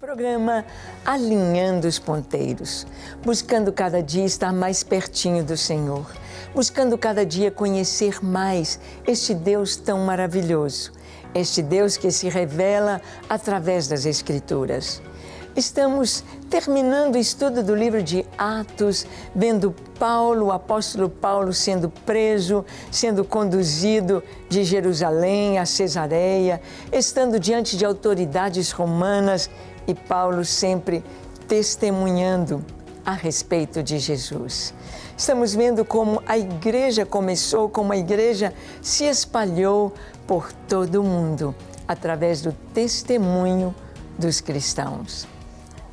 Programa Alinhando os Ponteiros, buscando cada dia estar mais pertinho do Senhor, buscando cada dia conhecer mais este Deus tão maravilhoso, este Deus que se revela através das Escrituras. Estamos terminando o estudo do livro de Atos, vendo Paulo, o apóstolo Paulo, sendo preso, sendo conduzido de Jerusalém a Cesareia, estando diante de autoridades romanas e Paulo sempre testemunhando a respeito de Jesus. Estamos vendo como a igreja começou, como a igreja se espalhou por todo o mundo através do testemunho dos cristãos.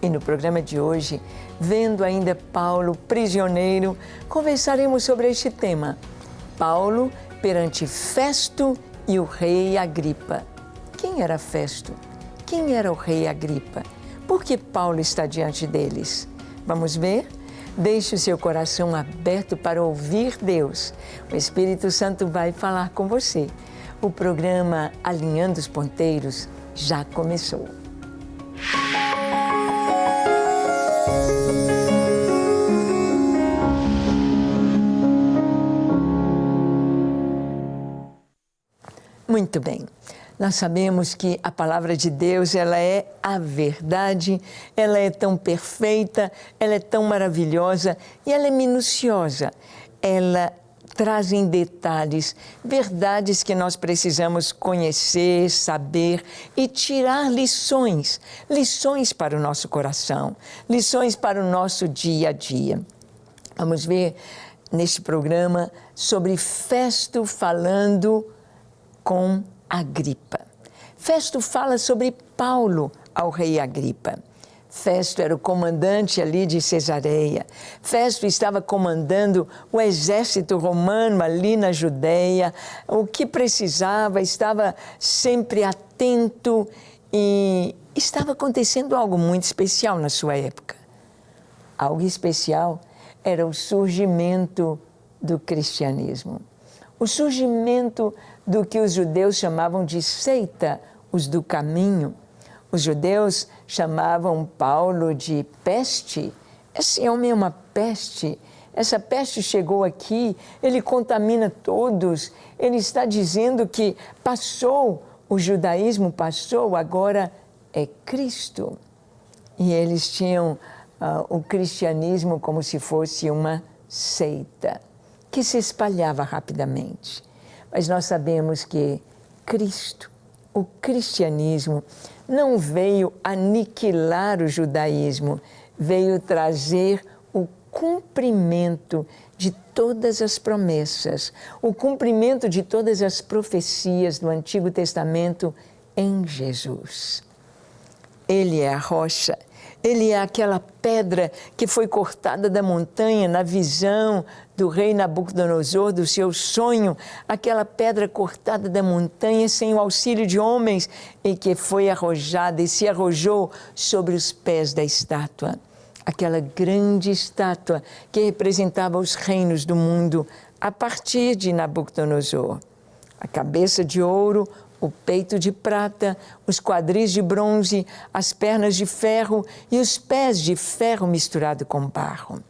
E no programa de hoje, vendo ainda Paulo prisioneiro, conversaremos sobre este tema. Paulo perante Festo e o rei Agripa. Quem era Festo? Quem era o rei Agripa? Por que Paulo está diante deles? Vamos ver? Deixe o seu coração aberto para ouvir Deus. O Espírito Santo vai falar com você. O programa Alinhando os Ponteiros já começou. Muito bem, nós sabemos que a palavra de Deus, ela é a verdade, ela é tão perfeita, ela é tão maravilhosa e ela é minuciosa. Ela traz em detalhes verdades que nós precisamos conhecer, saber e tirar lições para o nosso coração, lições para o nosso dia a dia. Vamos ver neste programa sobre Festo falando com Agripa. Festo fala sobre Paulo ao rei Agripa. Festo era o comandante ali de Cesareia. Festo estava comandando o exército romano ali na Judeia. O que precisava, estava sempre atento e estava acontecendo algo muito especial na sua época. Algo especial era o surgimento do cristianismo. O surgimento do que os judeus chamavam de seita, os do caminho. Os judeus chamavam Paulo de peste. Esse homem é uma peste. Essa peste chegou aqui, ele contamina todos. Ele está dizendo que passou, o judaísmo passou, agora é Cristo. E eles tinham o cristianismo como se fosse uma seita, que se espalhava rapidamente. Mas nós sabemos que Cristo, o cristianismo, não veio aniquilar o judaísmo, veio trazer o cumprimento de todas as promessas, o cumprimento de todas as profecias do Antigo Testamento em Jesus. Ele é a rocha, ele é aquela pedra que foi cortada da montanha na visão do rei Nabucodonosor, do seu sonho, aquela pedra cortada da montanha sem o auxílio de homens e que foi arrojada e se arrojou sobre os pés da estátua. Aquela grande estátua que representava os reinos do mundo a partir de Nabucodonosor. A cabeça de ouro, o peito de prata, os quadris de bronze, as pernas de ferro e os pés de ferro misturado com barro,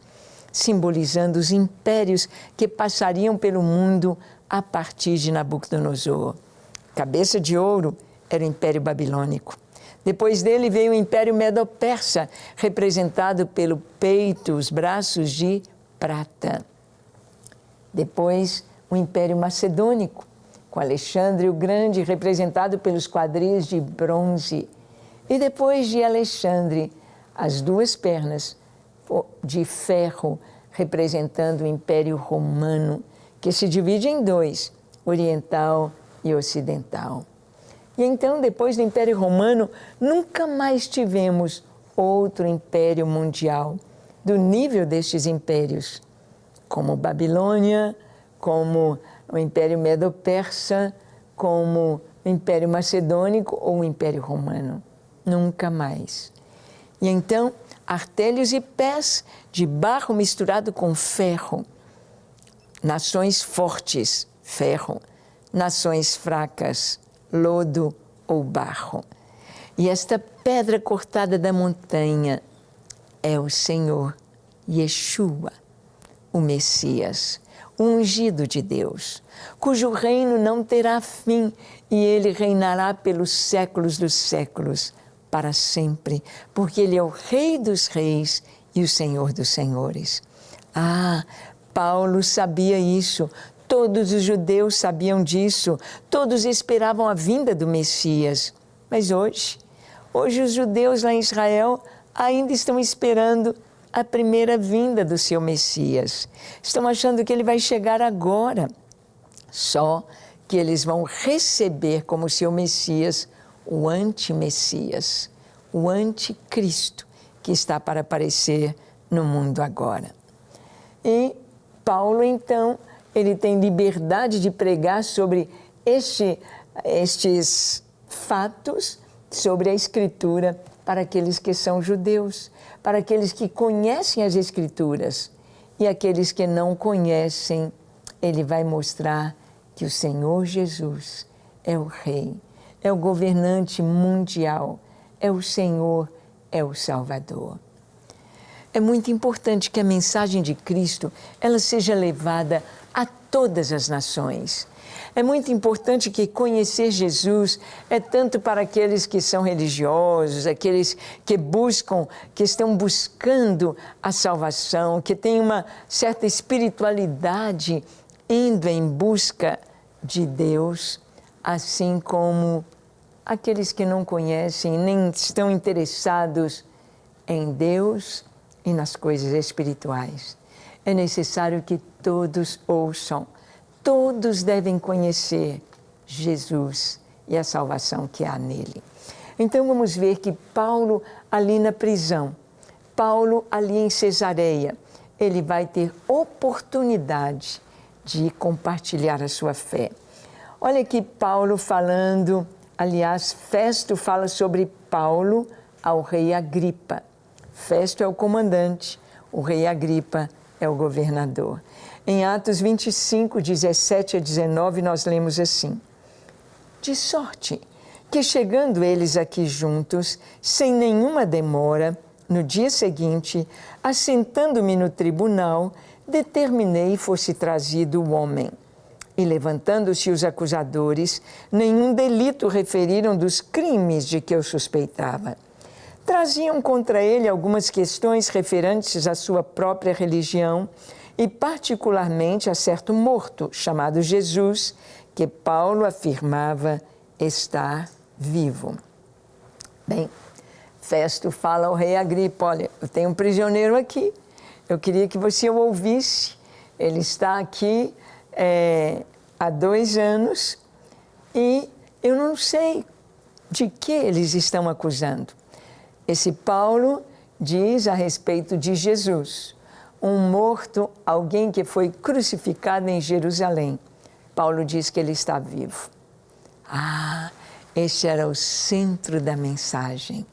simbolizando os impérios que passariam pelo mundo a partir de Nabucodonosor. Cabeça de ouro era o Império Babilônico. Depois dele veio o Império Medo-Persa, representado pelo peito, os braços de prata. Depois, o Império Macedônico, com Alexandre o Grande, representado pelos quadris de bronze. E depois de Alexandre, as duas pernas de ferro, representando o Império Romano, que se divide em dois, oriental e ocidental. E então, depois do Império Romano, nunca mais tivemos outro império mundial do nível destes impérios, como Babilônia, como o Império Medo-Persa, como o Império Macedônico ou o Império Romano. Nunca mais. E então, artelhos e pés de barro misturado com ferro. Nações fortes, ferro. Nações fracas, lodo ou barro. E esta pedra cortada da montanha é o Senhor Yeshua, o Messias, o ungido de Deus, cujo reino não terá fim e ele reinará pelos séculos dos séculos, para sempre, porque ele é o Rei dos reis e o Senhor dos senhores. Ah, Paulo sabia isso, todos os judeus sabiam disso, todos esperavam a vinda do Messias. Mas hoje os judeus lá em Israel ainda estão esperando a primeira vinda do seu Messias. Estão achando que ele vai chegar agora. Só que eles vão receber como seu Messias o anti-Messias, o anticristo que está para aparecer no mundo agora. E Paulo, então, ele tem liberdade de pregar sobre estes fatos, sobre a Escritura, para aqueles que são judeus, para aqueles que conhecem as Escrituras. E aqueles que não conhecem, ele vai mostrar que o Senhor Jesus é o Rei, é o governante mundial, é o Senhor, é o Salvador. É muito importante que a mensagem de Cristo ela seja levada a todas as nações. É muito importante que conhecer Jesus é tanto para aqueles que são religiosos, aqueles que buscam, que estão buscando a salvação, que têm uma certa espiritualidade indo em busca de Deus, assim como aqueles que não conhecem, nem estão interessados em Deus e nas coisas espirituais. É necessário que todos ouçam. Todos devem conhecer Jesus e a salvação que há nele. Então vamos ver que Paulo ali na prisão, Paulo ali em Cesareia, ele vai ter oportunidade de compartilhar a sua fé. Olha aqui Paulo falando, aliás, Festo fala sobre Paulo ao rei Agripa. Festo é o comandante, o rei Agripa é o governador. Em Atos 25, 17 a 19, nós lemos assim: de sorte que, chegando eles aqui juntos, sem nenhuma demora, no dia seguinte, assentando-me no tribunal, determinei fosse trazido o homem. E levantando-se os acusadores, nenhum delito referiram dos crimes de que eu suspeitava. Traziam contra ele algumas questões referentes à sua própria religião e particularmente a certo morto, chamado Jesus, que Paulo afirmava estar vivo. Bem, Festo fala ao rei Agripa: olha, eu tenho um prisioneiro aqui, eu queria que você o ouvisse, ele está aqui há 2 anos e eu não sei de que eles estão acusando. Esse Paulo diz a respeito de Jesus, um morto, alguém que foi crucificado em Jerusalém. Paulo diz que ele está vivo. Ah, este era o centro da mensagem.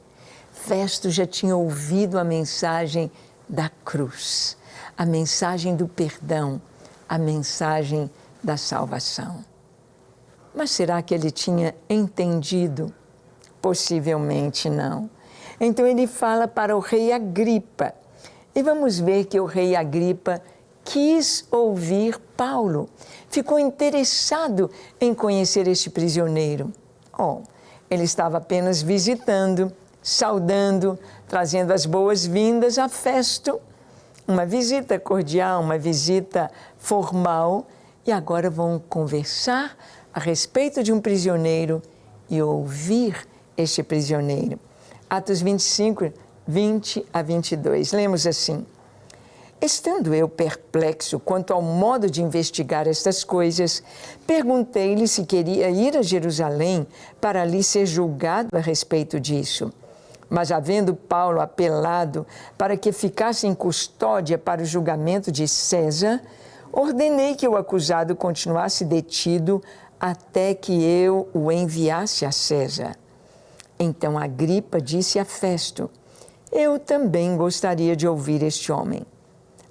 Festo já tinha ouvido a mensagem da cruz, a mensagem do perdão, a mensagem da salvação. Mas será que ele tinha entendido? Possivelmente não. Então ele fala para o rei Agripa. E vamos ver que o rei Agripa quis ouvir Paulo. Ficou interessado em conhecer este prisioneiro. Ele estava apenas visitando, saudando, trazendo as boas-vindas a Festo. Uma visita cordial, uma visita formal. E agora vão conversar a respeito de um prisioneiro e ouvir este prisioneiro. Atos 25, 20 a 22. Lemos assim: estando eu perplexo quanto ao modo de investigar estas coisas, perguntei-lhe se queria ir a Jerusalém para ali ser julgado a respeito disso. Mas, havendo Paulo apelado para que ficasse em custódia para o julgamento de César, ordenei que o acusado continuasse detido até que eu o enviasse a César. Então Agripa disse a Festo: eu também gostaria de ouvir este homem.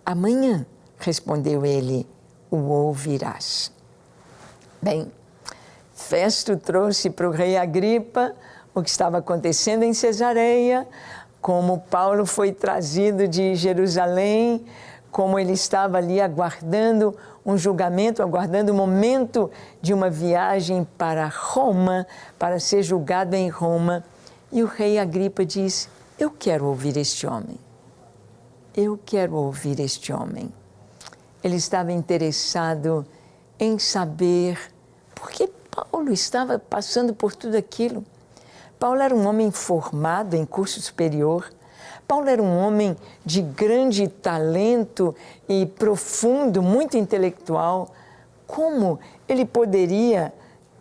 Amanhã, respondeu ele, o ouvirás. Bem, Festo trouxe para o rei Agripa o que estava acontecendo em Cesareia, como Paulo foi trazido de Jerusalém, como ele estava ali aguardando um julgamento, aguardando o momento de uma viagem para Roma, para ser julgado em Roma. E o rei Agripa diz: eu quero ouvir este homem. Eu quero ouvir este homem. Ele estava interessado em saber por que Paulo estava passando por tudo aquilo. Paulo era um homem formado em curso superior. Paulo era um homem de grande talento e profundo, muito intelectual. Como ele poderia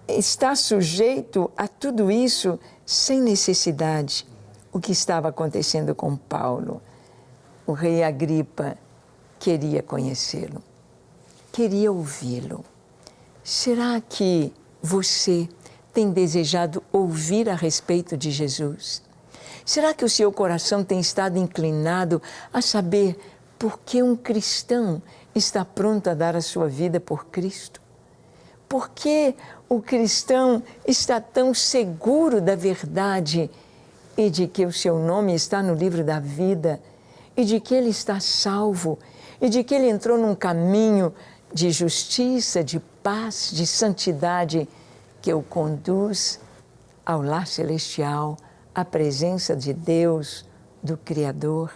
estar sujeito a tudo isso sem necessidade? O que estava acontecendo com Paulo? O rei Agripa queria conhecê-lo, queria ouvi-lo. Será que você tem desejado ouvir a respeito de Jesus? Será que o seu coração tem estado inclinado a saber por que um cristão está pronto a dar a sua vida por Cristo? Por que o cristão está tão seguro da verdade e de que o seu nome está no livro da vida e de que ele está salvo e de que ele entrou num caminho de justiça, de paz, de santidade que o conduz ao lar celestial, à presença de Deus, do Criador?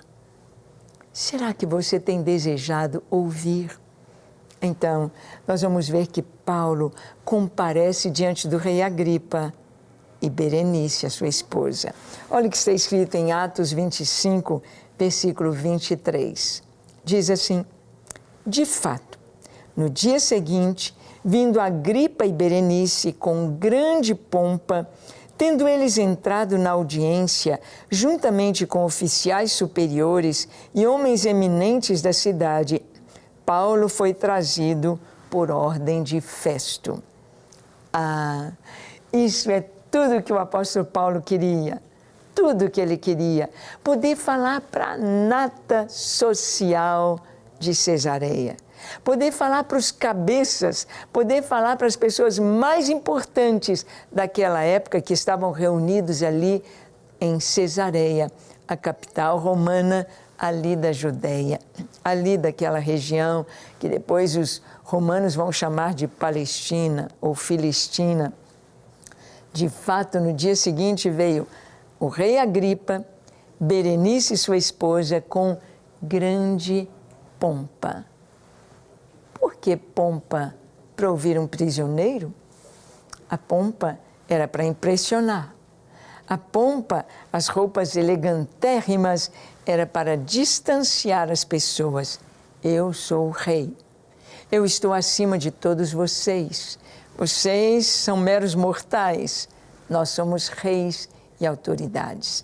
Será que você tem desejado ouvir? Então, nós vamos ver que Paulo comparece diante do rei Agripa e Berenice, a sua esposa. Olha o que está escrito em Atos 25, versículo 23. Diz assim: de fato, no dia seguinte, vindo Agripa e Berenice com grande pompa, tendo eles entrado na audiência, juntamente com oficiais superiores e homens eminentes da cidade, Paulo foi trazido por ordem de Festo. Ah, isso é tudo que o apóstolo Paulo queria. Tudo que ele queria. Poder falar para a nata social de Cesareia. Poder falar para os cabeças, poder falar para as pessoas mais importantes daquela época que estavam reunidos ali em Cesareia, a capital romana ali da Judeia, ali daquela região que depois os romanos vão chamar de Palestina ou Filistina. De fato, no dia seguinte veio o rei Agripa, Berenice, sua esposa, com grande pompa. Por que pompa? Para ouvir um prisioneiro? A pompa era para impressionar. A pompa, as roupas elegantérrimas, era para distanciar as pessoas. Eu sou o rei. Eu estou acima de todos vocês. Vocês são meros mortais. Nós somos reis e autoridades.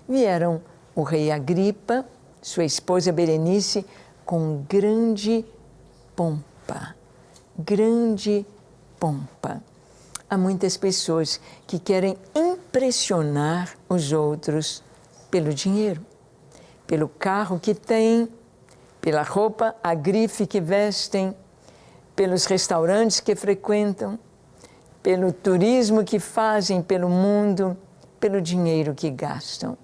Vieram o rei Agripa, sua esposa Berenice, com grande pompa. Grande pompa. Há muitas pessoas que querem impressionar os outros pelo dinheiro, pelo carro que têm, pela roupa, a grife que vestem, pelos restaurantes que frequentam, pelo turismo que fazem pelo mundo, pelo dinheiro que gastam.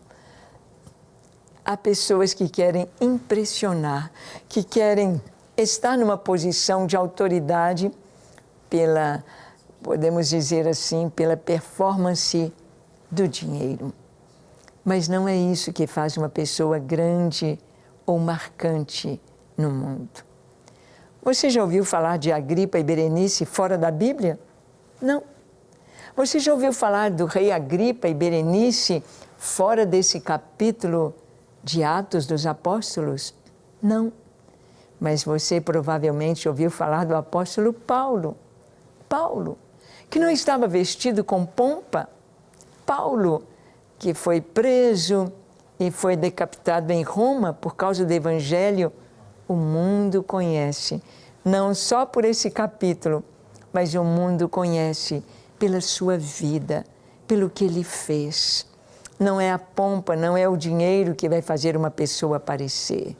Há pessoas que querem impressionar, que querem estar numa posição de autoridade pela, podemos dizer assim, pela performance do dinheiro. Mas não é isso que faz uma pessoa grande ou marcante no mundo. Você já ouviu falar de Agripa e Berenice fora da Bíblia? Não. Você já ouviu falar do rei Agripa e Berenice fora desse capítulo de Atos dos Apóstolos? Não. Mas você provavelmente ouviu falar do apóstolo Paulo. Paulo, que não estava vestido com pompa. Paulo, que foi preso e foi decapitado em Roma por causa do Evangelho. O mundo conhece, não só por esse capítulo, mas o mundo conhece pela sua vida, pelo que ele fez. Não é a pompa, não é o dinheiro que vai fazer uma pessoa aparecer.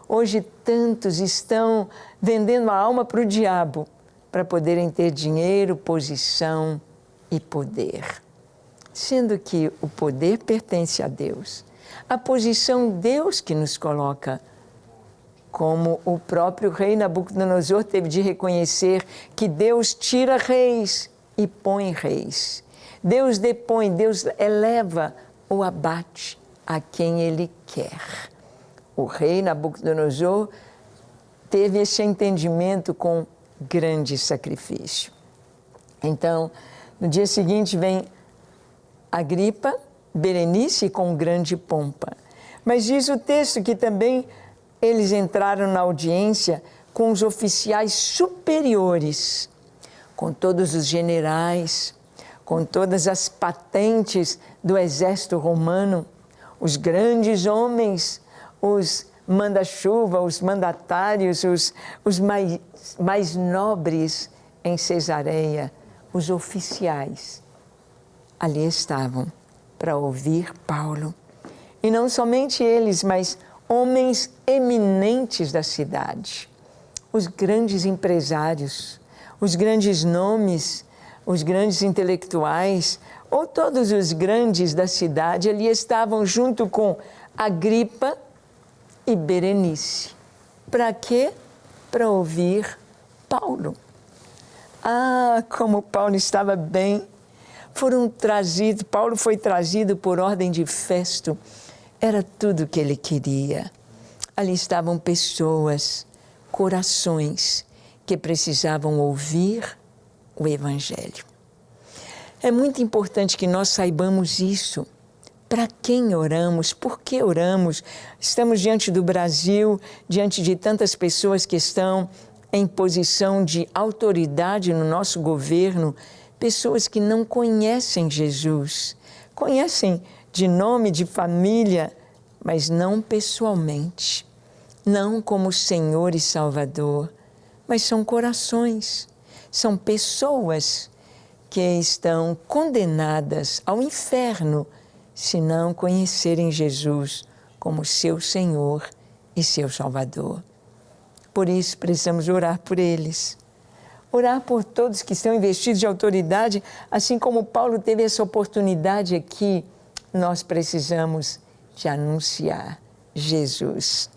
Hoje tantos estão vendendo a alma para o diabo para poderem ter dinheiro, posição e poder. sendo que o poder pertence a Deus. A posição Deus que nos coloca, como o próprio rei Nabucodonosor teve de reconhecer que Deus tira reis e põe reis. Deus depõe, Deus eleva ou abate a quem Ele quer. O rei Nabucodonosor teve esse entendimento com grande sacrifício. Então, no dia seguinte vem Agripa, Berenice com grande pompa. Mas diz o texto que também eles entraram na audiência com os oficiais superiores, com todos os generais, com todas as patentes do exército romano, os grandes homens, os manda-chuva, os mandatários, os mais nobres em Cesareia, os oficiais. Ali estavam para ouvir Paulo. E não somente eles, mas homens eminentes da cidade, os grandes empresários, os grandes nomes, os grandes intelectuais, ou todos os grandes da cidade, ali estavam junto com Agripa e Berenice. Para quê? Para ouvir Paulo. Ah, como Paulo estava bem! Paulo foi trazido por ordem de Festo. Era tudo o que ele queria. Ali estavam pessoas, corações, que precisavam ouvir o Evangelho. É muito importante que nós saibamos isso. Para quem oramos? Por que oramos? Estamos diante do Brasil, diante de tantas pessoas que estão em posição de autoridade no nosso governo, pessoas que não conhecem Jesus, conhecem de nome, de família, mas não pessoalmente, não como Senhor e Salvador, mas são corações, são pessoas que estão condenadas ao inferno se não conhecerem Jesus como seu Senhor e seu Salvador. Por isso precisamos orar por eles. Orar por todos que estão investidos de autoridade, assim como Paulo teve essa oportunidade aqui, nós precisamos de anunciar Jesus.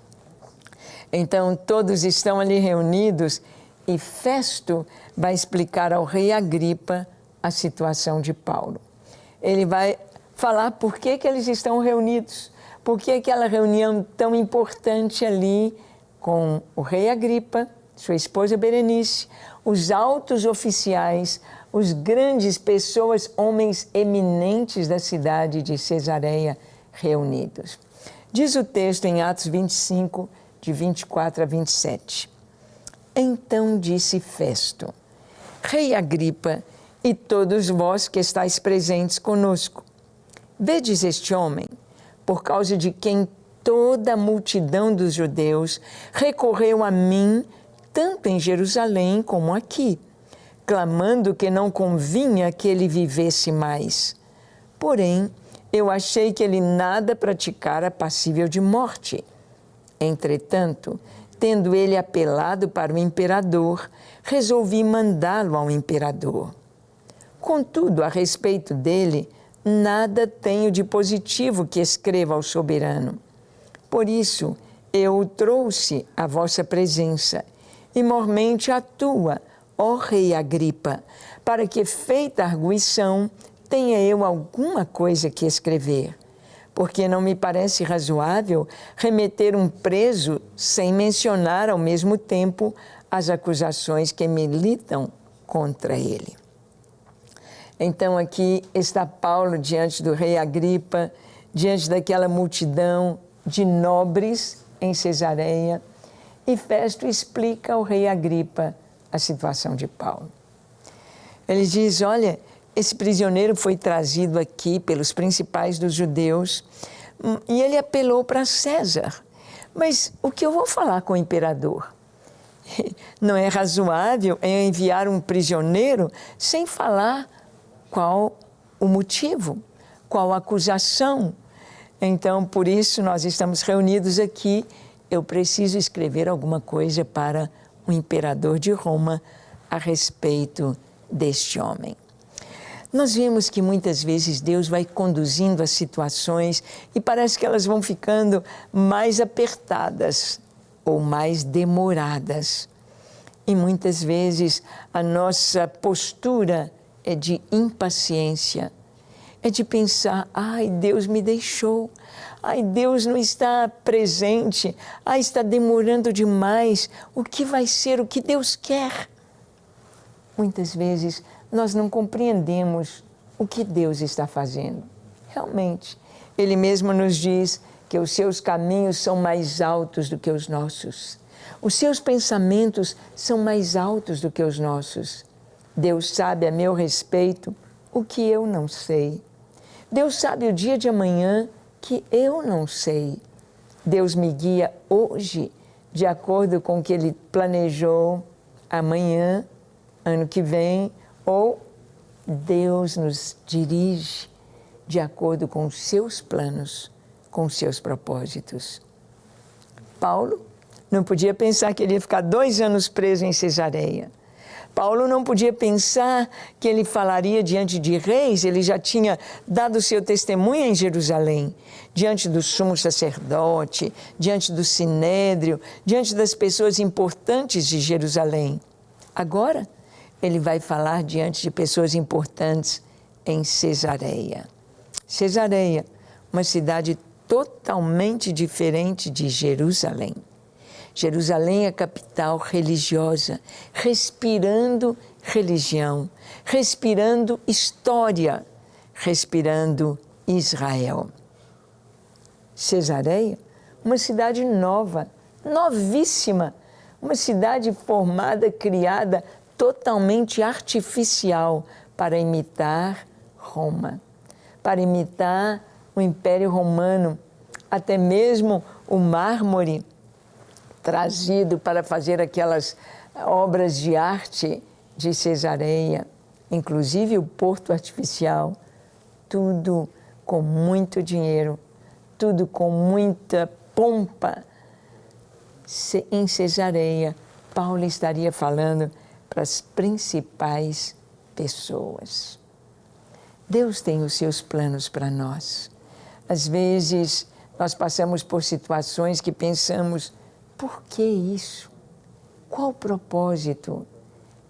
Então, todos estão ali reunidos e Festo vai explicar ao rei Agripa a situação de Paulo. Ele vai falar por que eles estão reunidos, por que aquela reunião tão importante ali com o rei Agripa, sua esposa Berenice, os altos oficiais, os grandes pessoas, homens eminentes da cidade de Cesareia reunidos. Diz o texto em Atos 25, de 24 a 27. Então disse Festo: Rei Agripa e todos vós que estáis presentes conosco, vedes este homem, por causa de quem toda a multidão dos judeus recorreu a mim, tanto em Jerusalém como aqui, clamando que não convinha que ele vivesse mais. Porém, eu achei que ele nada praticara passível de morte. Entretanto, tendo ele apelado para o imperador, resolvi mandá-lo ao imperador. Contudo, a respeito dele, nada tenho de positivo que escreva ao soberano. Por isso, eu o trouxe à vossa presença, e mormente a tua, ó rei Agripa, para que, feita a arguição, tenha eu alguma coisa que escrever. Porque não me parece razoável remeter um preso sem mencionar ao mesmo tempo as acusações que militam contra ele. Então aqui está Paulo diante do rei Agripa, diante daquela multidão de nobres em Cesareia, e Festo explica ao rei Agripa a situação de Paulo. Ele diz, olha, esse prisioneiro foi trazido aqui pelos principais dos judeus e ele apelou para César. Mas o que eu vou falar com o imperador? Não é razoável enviar um prisioneiro sem falar qual o motivo, qual a acusação. Então, por isso, nós estamos reunidos aqui. Eu preciso escrever alguma coisa para o imperador de Roma a respeito deste homem. Nós vemos que muitas vezes Deus vai conduzindo as situações e parece que elas vão ficando mais apertadas ou mais demoradas. E muitas vezes a nossa postura é de impaciência, é de pensar, ai, Deus me deixou, ai, Deus não está presente, ai, está demorando demais, o que vai ser, o que Deus quer? Muitas vezes nós não compreendemos o que Deus está fazendo. Realmente, Ele mesmo nos diz que os seus caminhos são mais altos do que os nossos. Os seus pensamentos são mais altos do que os nossos. Deus sabe a meu respeito o que eu não sei. Deus sabe o dia de amanhã que eu não sei. Deus me guia hoje de acordo com o que Ele planejou amanhã, ano que vem, ou Deus nos dirige de acordo com os seus planos, com os seus propósitos. Paulo não podia pensar que ele ia ficar 2 anos preso em Cesareia. Paulo não podia pensar que ele falaria diante de reis, ele já tinha dado seu testemunho em Jerusalém, diante do sumo sacerdote, diante do sinédrio, diante das pessoas importantes de Jerusalém. Agora, ele vai falar diante de pessoas importantes em Cesareia. Cesareia, uma cidade totalmente diferente de Jerusalém. Jerusalém é a capital religiosa, respirando religião, respirando história, respirando Israel. Cesareia, uma cidade nova, novíssima, uma cidade formada, criada, totalmente artificial para imitar Roma, para imitar o Império Romano, até mesmo o mármore trazido para fazer aquelas obras de arte de Cesareia, inclusive o porto artificial, tudo com muito dinheiro, tudo com muita pompa. Em Cesareia, Paulo estaria falando para as principais pessoas. Deus tem os seus planos para nós. Às vezes, nós passamos por situações que pensamos, por que isso? Qual o propósito?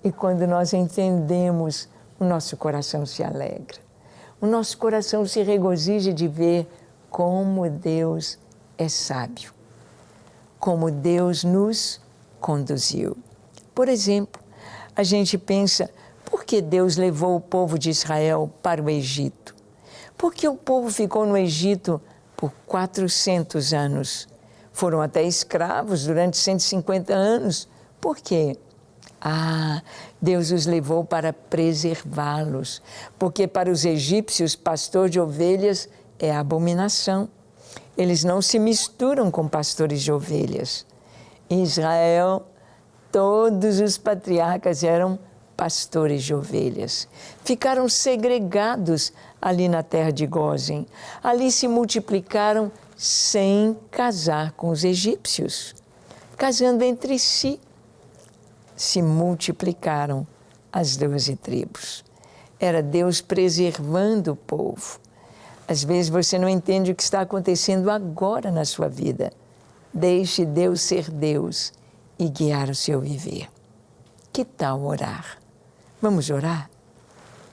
E quando nós entendemos, o nosso coração se alegra. O nosso coração se regozija de ver como Deus é sábio, como Deus nos conduziu. Por exemplo, a gente pensa, por que Deus levou o povo de Israel para o Egito? Por que o povo ficou no Egito por 400 anos? Foram até escravos durante 150 anos. Por quê? Deus os levou para preservá-los, porque para os egípcios, pastor de ovelhas é abominação. Eles não se misturam com pastores de ovelhas. Em Israel, todos os patriarcas eram pastores de ovelhas. Ficaram segregados ali na terra de Gósen. Ali se multiplicaram sem casar com os egípcios. Casando entre si, se multiplicaram as 12 tribos. Era Deus preservando o povo. Às vezes você não entende o que está acontecendo agora na sua vida. Deixe Deus ser Deus e guiar o seu viver. Que tal orar? Vamos orar?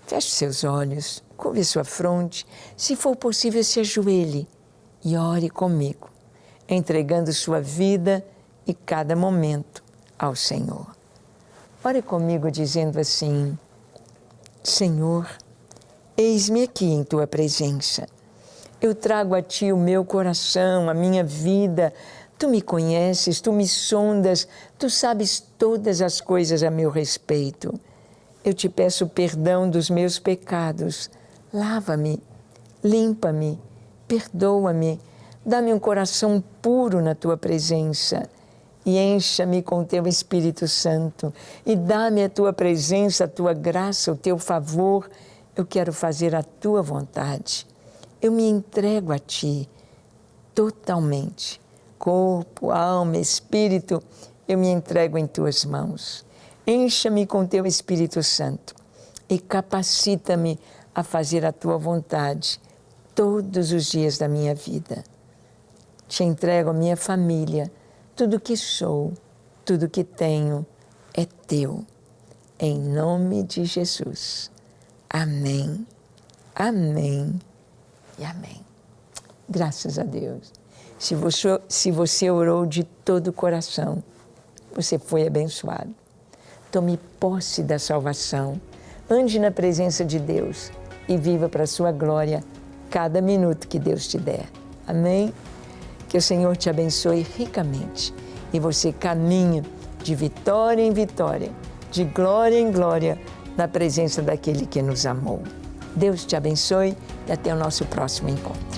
Feche seus olhos, curve sua fronte. Se for possível, se ajoelhe e ore comigo, entregando sua vida e cada momento ao Senhor. Ore comigo dizendo assim, Senhor, eis-me aqui em Tua presença. Eu trago a Ti o meu coração, a minha vida. Tu me conheces, Tu me sondas, Tu sabes todas as coisas a meu respeito. Eu te peço perdão dos meus pecados. Lava-me, limpa-me, perdoa-me, dá-me um coração puro na Tua presença e encha-me com Teu Espírito Santo e dá-me a Tua presença, a Tua graça, o Teu favor. Eu quero fazer a Tua vontade. Eu me entrego a Ti totalmente. Corpo, alma, espírito, eu me entrego em Tuas mãos. Encha-me com Teu Espírito Santo e capacita-me a fazer a Tua vontade todos os dias da minha vida. Te entrego a minha família, tudo que sou, tudo que tenho é Teu. Em nome de Jesus. Amém, amém e amém. Graças a Deus. Se você orou de todo o coração, você foi abençoado. Tome posse da salvação, ande na presença de Deus e viva para a sua glória cada minuto que Deus te der. Amém? Que o Senhor te abençoe ricamente e você caminhe de vitória em vitória, de glória em glória, na presença daquele que nos amou. Deus te abençoe e até o nosso próximo encontro.